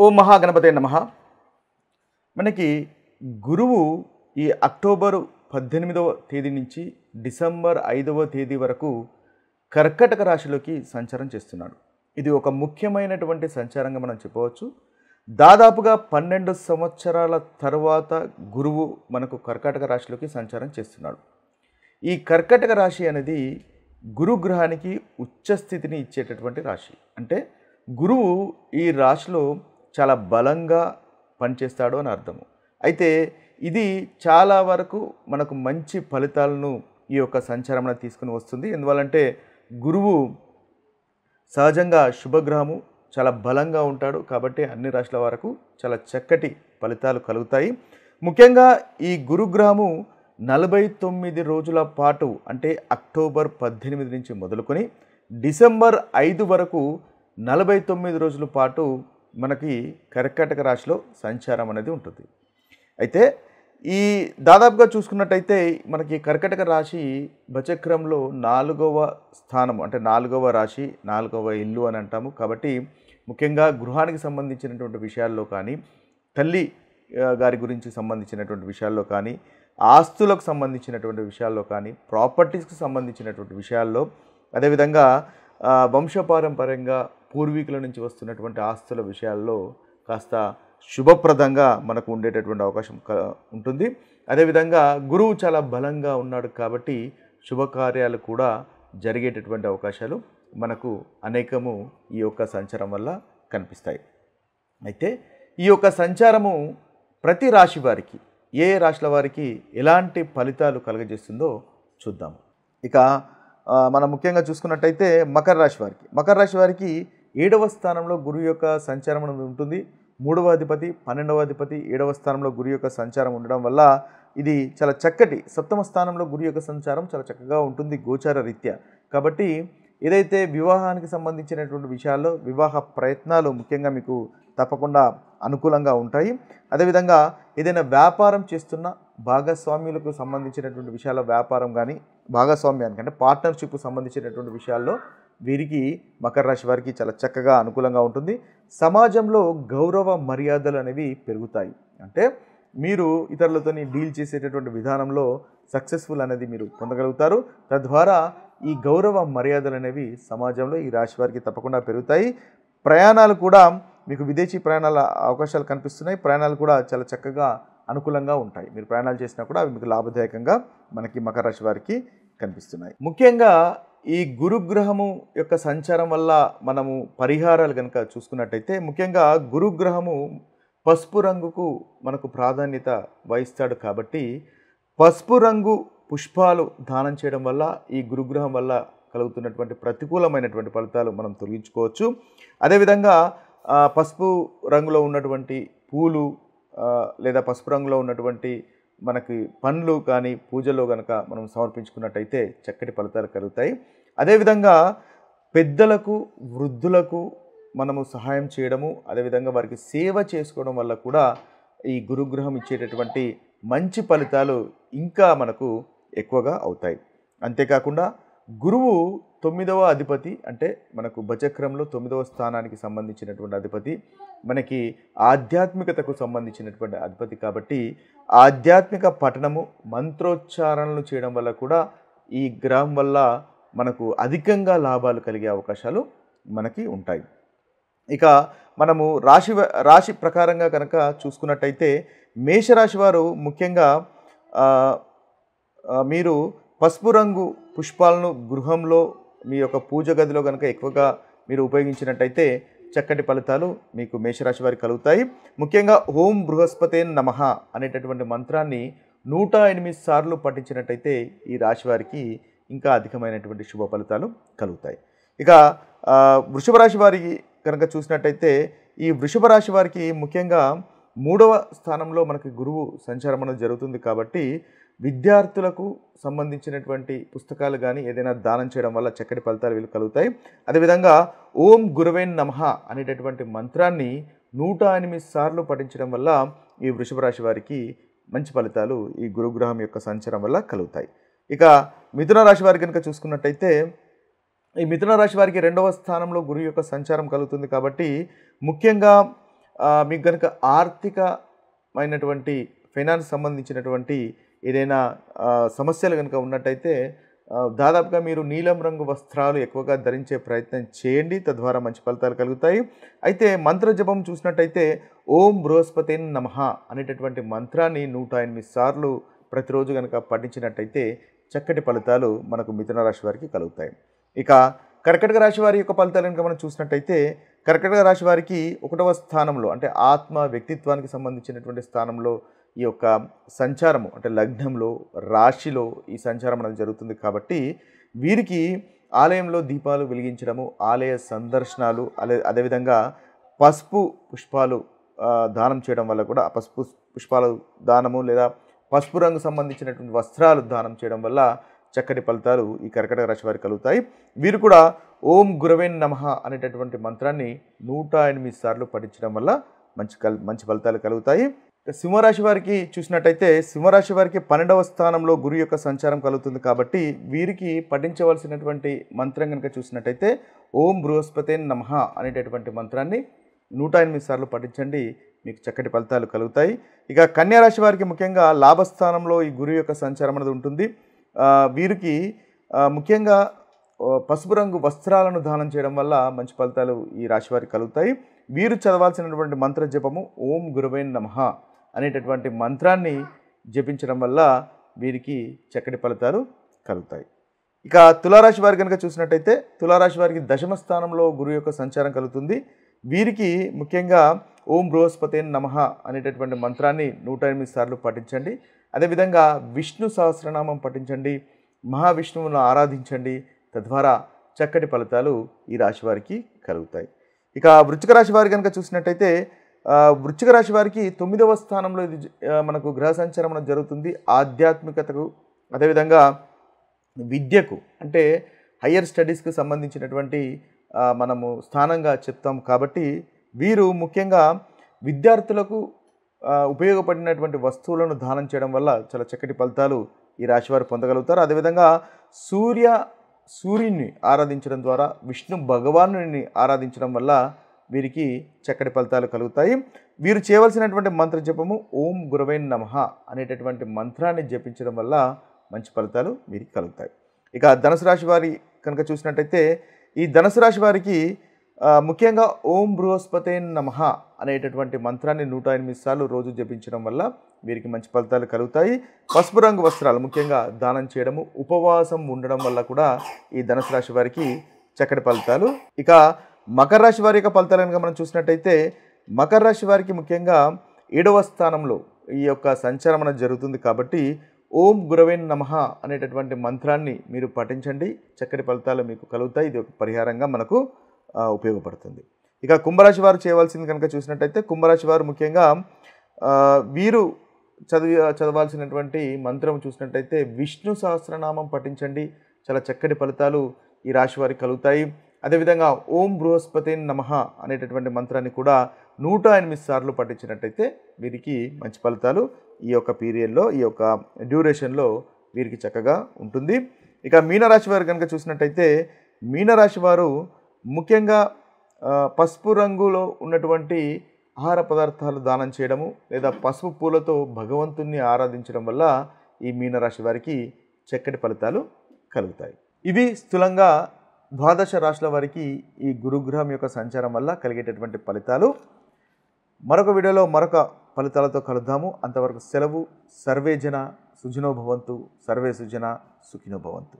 ఓం మహాగణపతే నమః. మనకి గురువు ఈ అక్టోబరు 18వ తేదీ నుంచి డిసెంబర్ 5వ తేదీ వరకు కర్కటక రాశిలోకి సంచారం చేస్తున్నాడు. ఇది ఒక ముఖ్యమైనటువంటి సంచారంగా మనం చెప్పవచ్చు. దాదాపుగా 12 సంవత్సరాల తర్వాత గురువు మనకు కర్కాటక రాశిలోకి సంచారం చేస్తున్నాడు. ఈ కర్కటక రాశి అనేది గురుగ్రహానికి ఉచ్చ స్థితిని ఇచ్చేటటువంటి రాశి. అంటే గురువు ఈ రాశిలో చాలా బలంగా పనిచేస్తాడు అని అర్థము. అయితే ఇది చాలా వరకు మనకు మంచి ఫలితాలను ఈ యొక్క సంచారం తీసుకుని వస్తుంది. ఎందువల్లంటే గురువు సహజంగా శుభగ్రహము, చాలా బలంగా ఉంటాడు. కాబట్టి అన్ని రాశుల వరకు చాలా చక్కటి ఫలితాలు కలుగుతాయి. ముఖ్యంగా ఈ గురుగ్రహము 49 రోజుల పాటు, అంటే అక్టోబర్ 18 నుంచి మొదలుకొని డిసెంబర్ 5 వరకు 49 రోజుల పాటు మనకి కర్కాటక రాశిలో సంచారం అనేది ఉంటుంది. అయితే ఈ దాదాపుగా చూసుకున్నట్టయితే మనకి కర్కాటక రాశి బచక్రంలో 4వ స్థానం, అంటే 4వ రాశి, 4వ ఇల్లు అని అంటాము. కాబట్టి ముఖ్యంగా గృహానికి సంబంధించినటువంటి విషయాల్లో కానీ, తల్లి గారి గురించి సంబంధించినటువంటి విషయాల్లో కానీ, ఆస్తులకు సంబంధించినటువంటి విషయాల్లో కానీ, ప్రాపర్టీస్కి సంబంధించినటువంటి విషయాల్లో, అదేవిధంగా వంశపారంపర్యంగా పూర్వీకుల నుంచి వస్తున్నటువంటి ఆస్తుల విషయాల్లో కాస్త శుభప్రదంగా మనకు ఉండేటటువంటి అవకాశం ఉంటుంది. అదేవిధంగా గురువు చాలా బలంగా ఉన్నాడు కాబట్టి శుభకార్యాలు కూడా జరిగేటటువంటి అవకాశాలు మనకు అనేకము ఈ యొక్క సంచారం వల్ల కనిపిస్తాయి. అయితే ఈ యొక్క సంచారము ప్రతి రాశి వారికి, ఏ రాశుల వారికి ఎలాంటి ఫలితాలు కలుగజేస్తుందో చూద్దాము. ఇక మనం ముఖ్యంగా చూసుకున్నట్టయితే మకర రాశి వారికి 7వ స్థానంలో గురువు యొక్క సంచారం ఉంటుంది. 3వ అధిపతి, 12వ అధిపతి 7వ స్థానంలో గురువు యొక్క సంచారం ఉండడం వల్ల ఇది చాలా చక్కటి, 7వ స్థానంలో గురువు యొక్క సంచారం చాలా చక్కగా ఉంటుంది గోచార రీత్యా. కాబట్టి ఏదైతే వివాహానికి సంబంధించినటువంటి విషయాల్లో వివాహ ప్రయత్నాలు ముఖ్యంగా మీకు తప్పకుండా అనుకూలంగా ఉంటాయి. అదేవిధంగా ఏదైనా వ్యాపారం చేస్తున్న భాగస్వామ్యులకు సంబంధించినటువంటి విషయాల్లో, వ్యాపారం కానీ భాగస్వామ్యానికి అంటే పార్ట్నర్షిప్కు సంబంధించినటువంటి విషయాల్లో వీరికి మకర రాశి వారికి చాలా చక్కగా అనుకూలంగా ఉంటుంది. సమాజంలో గౌరవ మర్యాదలు అనేవి పెరుగుతాయి. అంటే మీరు ఇతరులతో డీల్ చేసేటటువంటి విధానంలో సక్సెస్ఫుల్ అనేది మీరు పొందగలుగుతారు. తద్వారా ఈ గౌరవ మర్యాదలు అనేవి సమాజంలో ఈ రాశి వారికి తప్పకుండా పెరుగుతాయి. ప్రయాణాలు కూడా మీకు విదేశీ ప్రయాణాల అవకాశాలు కనిపిస్తున్నాయి. ప్రయాణాలు కూడా చాలా చక్కగా అనుకూలంగా ఉంటాయి. మీరు ప్రయాణాలు చేసినా కూడా అవి మీకు లాభదాయకంగా మనకి మకర రాశి వారికి కనిపిస్తున్నాయి. ముఖ్యంగా ఈ గురుగ్రహము యొక్క సంచారం వల్ల మనము పరిహారాలు కనుక చూసుకున్నట్టయితే, ముఖ్యంగా గురుగ్రహము పసుపు రంగుకు మనకు ప్రాధాన్యత వహిస్తాడు. కాబట్టి పసుపు రంగు పుష్పాలు దానం చేయడం వల్ల ఈ గురుగ్రహం వల్ల కలుగుతున్నటువంటి ప్రతికూలమైనటువంటి ఫలితాలు మనం తొలగించుకోవచ్చు. అదేవిధంగా పసుపు రంగులో ఉన్నటువంటి పూలు లేదా పసుపు రంగులో ఉన్నటువంటి మనకి పండ్లు కానీ పూజలో కనుక మనం సమర్పించుకున్నట్టయితే చక్కటి ఫలితాలు కలుగుతాయి. అదేవిధంగా పెద్దలకు, వృద్ధులకు మనము సహాయం చేయడము, అదేవిధంగా వారికి సేవ చేసుకోవడం వల్ల కూడా ఈ గురుగ్రహం ఇచ్చేటటువంటి మంచి ఫలితాలు ఇంకా మనకు ఎక్కువగా అవుతాయి. అంతేకాకుండా గురువు 9వ అధిపతి, అంటే మనకు బచక్రంలో 9వ స్థానానికి సంబంధించినటువంటి అధిపతి, మనకి ఆధ్యాత్మికతకు సంబంధించినటువంటి అధిపతి. కాబట్టి ఆధ్యాత్మిక పఠనము, మంత్రోచ్చారణలు చేయడం వల్ల కూడా ఈ గ్రహం వల్ల మనకు అధికంగా లాభాలు కలిగే అవకాశాలు మనకి ఉంటాయి. ఇక మనము రాశి ప్రకారంగా కనుక చూసుకున్నట్టయితే మేషరాశి వారు ముఖ్యంగా మీరు పసుపు రంగు పుష్పాలను గృహంలో మీ యొక్క పూజ గదిలో కనుక ఎక్కువగా మీరు ఉపయోగించినట్టయితే చక్కటి ఫలితాలు మీకు మేషరాశి వారికి కలుగుతాయి. ముఖ్యంగా ఓం బృహస్పతే నమః అనేటటువంటి మంత్రాన్ని 108 సార్లు పఠించినట్టయితే ఈ రాశి వారికి ఇంకా అధికమైనటువంటి శుభ ఫలితాలు కలుగుతాయి. ఇక వృషభ రాశి వారికి కనుక చూసినట్టయితే ఈ వృషభ రాశి వారికి ముఖ్యంగా 3వ స్థానంలో మనకి గురువు సంచారం అనేది జరుగుతుంది. కాబట్టి విద్యార్థులకు సంబంధించినటువంటి పుస్తకాలు కానీ ఏదైనా దానం చేయడం వల్ల చక్కటి ఫలితాలు వీళ్ళు కలుగుతాయి. అదేవిధంగా ఓం గురవే నమః అనేటటువంటి మంత్రాన్ని 108 సార్లు పఠించడం వల్ల ఈ వృషభ రాశి వారికి మంచి ఫలితాలు ఈ గురుగ్రహం యొక్క సంచారం వల్ల కలుగుతాయి. ఇక మిథున రాశి వారి కనుక చూసుకున్నట్టయితే ఈ మిథున రాశి వారికి 2వ స్థానంలో గురువు యొక్క సంచారం కలుగుతుంది. కాబట్టి ముఖ్యంగా మీకు గనుక ఆర్థికమైనటువంటి ఫైనాన్స్ సంబంధించినటువంటి ఏదైనా సమస్యలు గనుక ఉన్నట్టయితే దాదాపుగా మీరు నీలం రంగు వస్త్రాలు ఎక్కువగా ధరించే ప్రయత్నం చేయండి. తద్వారా మంచి ఫలితాలు కలుగుతాయి. అయితే మంత్ర జపం చూసినట్టయితే ఓం బృహస్పతే నమః అనేటటువంటి మంత్రాన్ని 108 సార్లు ప్రతిరోజు కనుక పఠించినట్టయితే చక్కటి ఫలితాలు మనకు మిథున రాశి వారికి కలుగుతాయి. ఇక కర్కాటక రాశి వారి యొక్క ఫలితాలు కనుక మనం చూసినట్టయితే కర్కాటక రాశి వారికి 1వ స్థానంలో అంటే ఆత్మ వ్యక్తిత్వానికి సంబంధించినటువంటి స్థానంలో ఈ యొక్క సంచారము అంటే లగ్నంలో రాశిలో ఈ సంచారం అనేది జరుగుతుంది. కాబట్టి వీరికి ఆలయంలో దీపాలు వెలిగించడము, ఆలయ సందర్శనాలు, అదేవిధంగా పసుపు పుష్పాలు దానం చేయడం వల్ల కూడా పసుపు పుష్పాలు దానము లేదా పసుపు రంగు సంబంధించినటువంటి వస్త్రాలు దానం చేయడం వల్ల చక్కటి ఫలితాలు ఈ కర్కాటక రాశి వారికి కలుగుతాయి. వీరు కూడా ఓం గురవే నమః అనేటటువంటి మంత్రాన్ని 108 సార్లు పఠించడం వల్ల మంచి ఫలితాలు కలుగుతాయి. సింహరాశి వారికి చూసినట్టయితే సింహరాశి వారికి 12వ స్థానంలో గురు యొక్క సంచారం కలుగుతుంది. కాబట్టి వీరికి పఠించవలసినటువంటి మంత్రం కనుక చూసినట్టయితే ఓం బృహస్పతే నమః అనేటటువంటి మంత్రాన్ని 108 సార్లు పఠించండి, మీకు చక్కటి ఫలితాలు కలుగుతాయి. ఇక కన్యా రాశి వారికి ముఖ్యంగా లాభస్థానంలో ఈ గురు యొక్క సంచారం అనేది ఉంటుంది. వీరికి ముఖ్యంగా పసుపు రంగు వస్త్రాలను దానం చేయడం వల్ల మంచి ఫలితాలు ఈ రాశి వారికి కలుగుతాయి. వీరు చదవాల్సినటువంటి మంత్ర జపము ఓం గురవే నమః అనేటటువంటి మంత్రాన్ని జపించడం వల్ల వీరికి చక్కటి ఫలితాలు కలుగుతాయి. ఇక తులారాశి వారి కనుక చూసినట్టయితే తులారాశి వారికి 10వ స్థానంలో గురు యొక్క సంచారం కలుగుతుంది. వీరికి ముఖ్యంగా ఓం బృహస్పతే నమః అనేటటువంటి మంత్రాన్ని 108 సార్లు పఠించండి. అదేవిధంగా విష్ణు సహస్రనామం పఠించండి, మహావిష్ణువును ఆరాధించండి. తద్వారా చక్కటి ఫలితాలు ఈ రాశి వారికి కలుగుతాయి. ఇక వృశ్చిక రాశి వారి కనుక చూసినట్టయితే వృశ్చిక రాశి వారికి 9వ స్థానంలో ఇది మనకు గ్రహ సంచారం జరుగుతుంది. ఆధ్యాత్మికతకు అదేవిధంగా విద్యకు అంటే హయ్యర్ స్టడీస్కి సంబంధించినటువంటి మనము స్థానంగా చెప్తాం. కాబట్టి వీరు ముఖ్యంగా విద్యార్థులకు ఉపయోగపడినటువంటి వస్తువులను దానం చేయడం వల్ల చాలా చక్కటి ఫలితాలు ఈ రాశివారు పొందగలుగుతారు. అదేవిధంగా సూర్యుని ఆరాధించడం ద్వారా విష్ణు భగవానుని ఆరాధించడం వల్ల వీరికి చక్కటి ఫలితాలు కలుగుతాయి. వీరు చేయవలసినటువంటి మంత్ర జపము ఓం గురవే నమః అనేటటువంటి మంత్రాన్ని జపించడం వల్ల మంచి ఫలితాలు వీరికి కలుగుతాయి. ఇక ధనుసు రాశి వారి కనుక చూసినట్టయితే ఈ ధనుసు రాశి వారికి ముఖ్యంగా ఓం బృహస్పతే నమః అనేటటువంటి మంత్రాన్ని 108 సార్లు రోజు జపించడం వల్ల వీరికి మంచి ఫలితాలు కలుగుతాయి. పసుపు రంగు వస్త్రాలు ముఖ్యంగా దానం చేయడము, ఉపవాసం ఉండడం వల్ల కూడా ఈ ధనుసు రాశి వారికి చక్కటి ఫలితాలు. ఇక మకర రాశి వారి యొక్క ఫలితాలు కనుక మనం చూసినట్టయితే మకర రాశి వారికి ముఖ్యంగా 7వ స్థానంలో ఈ యొక్క సంచారం అనేది జరుగుతుంది. కాబట్టి ఓం గురవే నమః అనేటటువంటి మంత్రాన్ని మీరు పఠించండి, చక్కటి ఫలితాలు మీకు కలుగుతాయి. ఇది ఒక పరిహారంగా మనకు ఉపయోగపడుతుంది. ఇక కుంభరాశి వారు చేయవలసింది కనుక చూసినట్టయితే కుంభరాశి వారు ముఖ్యంగా వీరు చదవాల్సినటువంటి మంత్రం చూసినట్టయితే విష్ణు సహస్రనామం పఠించండి, చాలా చక్కటి ఫలితాలు ఈ రాశి వారికి కలుగుతాయి. అదేవిధంగా ఓం బృహస్పతే నమః అనేటటువంటి మంత్రాన్ని కూడా 108 సార్లు పఠించినట్టయితే వీరికి మంచి ఫలితాలు ఈ యొక్క పీరియడ్లో ఈ యొక్క డ్యూరేషన్లో వీరికి చక్కగా ఉంటుంది. ఇక మీనరాశి వారు కనుక చూసినట్టయితే మీనరాశి వారు ముఖ్యంగా పసుపు రంగులో ఉన్నటువంటి ఆహార పదార్థాలు దానం చేయడము లేదా పసుపు పూలతో భగవంతుణ్ణి ఆరాధించడం వల్ల ఈ మీనరాశి వారికి చక్కటి ఫలితాలు కలుగుతాయి. ఇవి స్థూలంగా 12 రాశుల వారికి ఈ గురుగ్రహం యొక్క సంచారం వల్ల కలిగేటటువంటి ఫలితాలు. మరొక వీడియోలో మరొక ఫలితాలతో కలుద్దాము. అంతవరకు సెలవు. సర్వే జన సుఖినో భవంతు, సర్వే సుజన సుఖినో భవంతు.